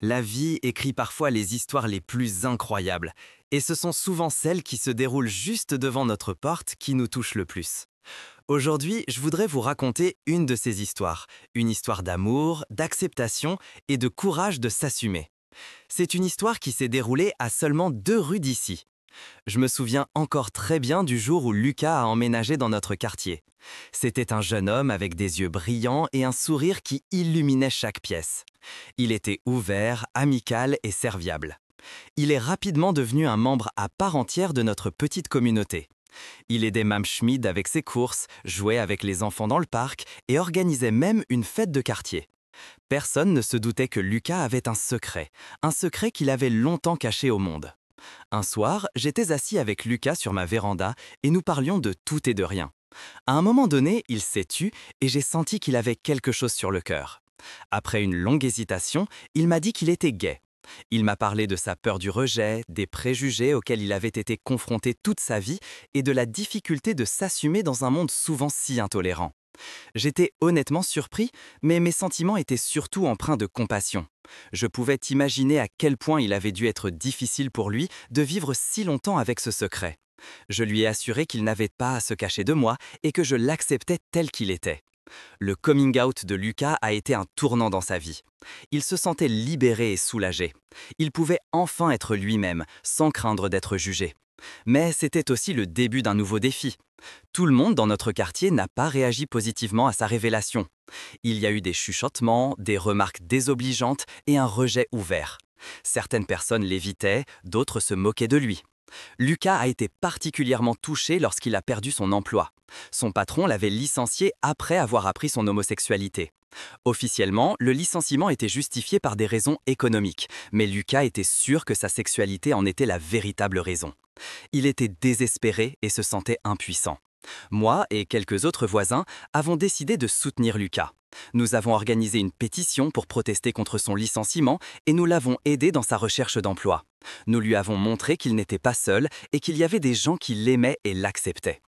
La vie écrit parfois les histoires les plus incroyables, et ce sont souvent celles qui se déroulent juste devant notre porte qui nous touchent le plus. Aujourd'hui, je voudrais vous raconter une de ces histoires, une histoire d'amour, d'acceptation et de courage de s'assumer. C'est une histoire qui s'est déroulée à seulement 2 rues d'ici. Je me souviens encore très bien du jour où Lucas a emménagé dans notre quartier. C'était un jeune homme avec des yeux brillants et un sourire qui illuminait chaque pièce. Il était ouvert, amical et serviable. Il est rapidement devenu un membre à part entière de notre petite communauté. Il aidait Mme Schmid avec ses courses, jouait avec les enfants dans le parc et organisait même une fête de quartier. Personne ne se doutait que Lucas avait un secret qu'il avait longtemps caché au monde. Un soir, j'étais assis avec Lucas sur ma véranda et nous parlions de tout et de rien. À un moment donné, il s'est tu et j'ai senti qu'il avait quelque chose sur le cœur. Après une longue hésitation, il m'a dit qu'il était gay. Il m'a parlé de sa peur du rejet, des préjugés auxquels il avait été confronté toute sa vie et de la difficulté de s'assumer dans un monde souvent si intolérant. J'étais honnêtement surpris, mais mes sentiments étaient surtout empreints de compassion. Je pouvais imaginer à quel point il avait dû être difficile pour lui de vivre si longtemps avec ce secret. Je lui ai assuré qu'il n'avait pas à se cacher de moi et que je l'acceptais tel qu'il était. Le coming out de Lucas a été un tournant dans sa vie. Il se sentait libéré et soulagé. Il pouvait enfin être lui-même, sans craindre d'être jugé. Mais c'était aussi le début d'un nouveau défi. Tout le monde dans notre quartier n'a pas réagi positivement à sa révélation. Il y a eu des chuchotements, des remarques désobligeantes et un rejet ouvert. Certaines personnes l'évitaient, d'autres se moquaient de lui. Lucas a été particulièrement touché lorsqu'il a perdu son emploi. Son patron l'avait licencié après avoir appris son homosexualité. Officiellement, le licenciement était justifié par des raisons économiques, mais Lucas était sûr que sa sexualité en était la véritable raison. Il était désespéré et se sentait impuissant. Moi et quelques autres voisins avons décidé de soutenir Lucas. Nous avons organisé une pétition pour protester contre son licenciement et nous l'avons aidé dans sa recherche d'emploi. Nous lui avons montré qu'il n'était pas seul et qu'il y avait des gens qui l'aimaient et l'acceptaient.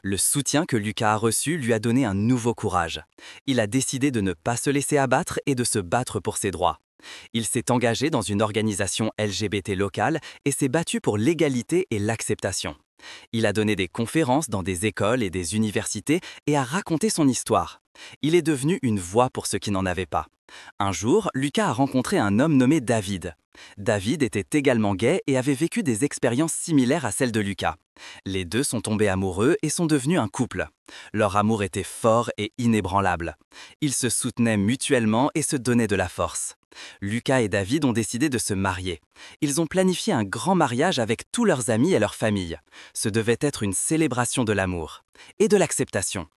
Le soutien que Lucas a reçu lui a donné un nouveau courage. Il a décidé de ne pas se laisser abattre et de se battre pour ses droits. Il s'est engagé dans une organisation LGBT locale et s'est battu pour l'égalité et l'acceptation. Il a donné des conférences dans des écoles et des universités et a raconté son histoire. Il est devenu une voix pour ceux qui n'en avaient pas. Un jour, Lucas a rencontré un homme nommé David. David était également gay et avait vécu des expériences similaires à celles de Lucas. Les deux sont tombés amoureux et sont devenus un couple. Leur amour était fort et inébranlable. Ils se soutenaient mutuellement et se donnaient de la force. Lucas et David ont décidé de se marier. Ils ont planifié un grand mariage avec tous leurs amis et leur famille. Ce devait être une célébration de l'amour et de l'acceptation.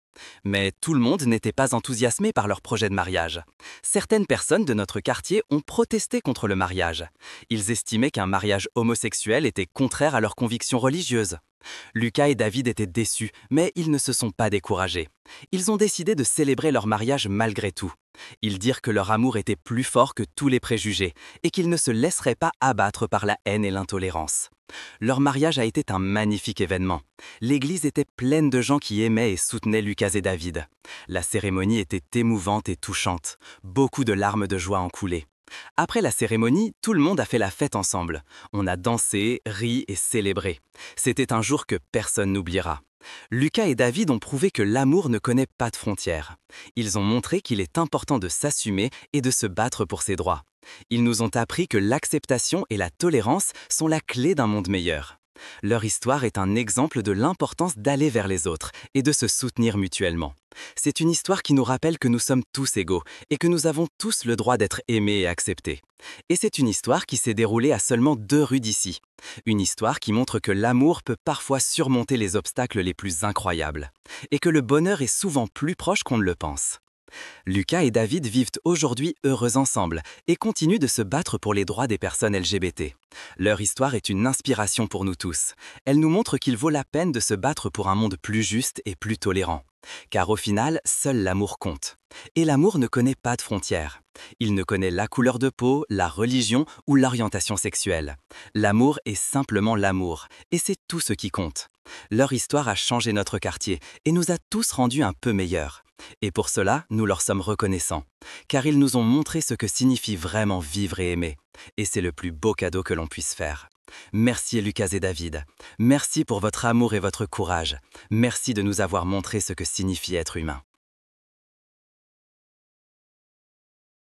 Mais tout le monde n'était pas enthousiasmé par leur projet de mariage. Certaines personnes de notre quartier ont protesté contre le mariage. Ils estimaient qu'un mariage homosexuel était contraire à leurs convictions religieuses. Lucas et David étaient déçus, mais ils ne se sont pas découragés. Ils ont décidé de célébrer leur mariage malgré tout. Ils dirent que leur amour était plus fort que tous les préjugés et qu'ils ne se laisseraient pas abattre par la haine et l'intolérance. Leur mariage a été un magnifique événement. L'église était pleine de gens qui aimaient et soutenaient Lucas et David. La cérémonie était émouvante et touchante. Beaucoup de larmes de joie en coulaient. Après la cérémonie, tout le monde a fait la fête ensemble. On a dansé, ri et célébré. C'était un jour que personne n'oubliera. Lucas et David ont prouvé que l'amour ne connaît pas de frontières. Ils ont montré qu'il est important de s'assumer et de se battre pour ses droits. Ils nous ont appris que l'acceptation et la tolérance sont la clé d'un monde meilleur. Leur histoire est un exemple de l'importance d'aller vers les autres et de se soutenir mutuellement. C'est une histoire qui nous rappelle que nous sommes tous égaux et que nous avons tous le droit d'être aimés et acceptés. Et c'est une histoire qui s'est déroulée à seulement 2 rues d'ici. Une histoire qui montre que l'amour peut parfois surmonter les obstacles les plus incroyables et que le bonheur est souvent plus proche qu'on ne le pense. Lucas et David vivent aujourd'hui heureux ensemble et continuent de se battre pour les droits des personnes LGBT. Leur histoire est une inspiration pour nous tous. Elle nous montre qu'il vaut la peine de se battre pour un monde plus juste et plus tolérant. Car au final, seul l'amour compte. Et l'amour ne connaît pas de frontières. Il ne connaît la couleur de peau, la religion ou l'orientation sexuelle. L'amour est simplement l'amour, et c'est tout ce qui compte. Leur histoire a changé notre quartier et nous a tous rendus un peu meilleurs. Et pour cela, nous leur sommes reconnaissants, car ils nous ont montré ce que signifie vraiment vivre et aimer. Et c'est le plus beau cadeau que l'on puisse faire. Merci Lucas et David. Merci pour votre amour et votre courage. Merci de nous avoir montré ce que signifie être humain.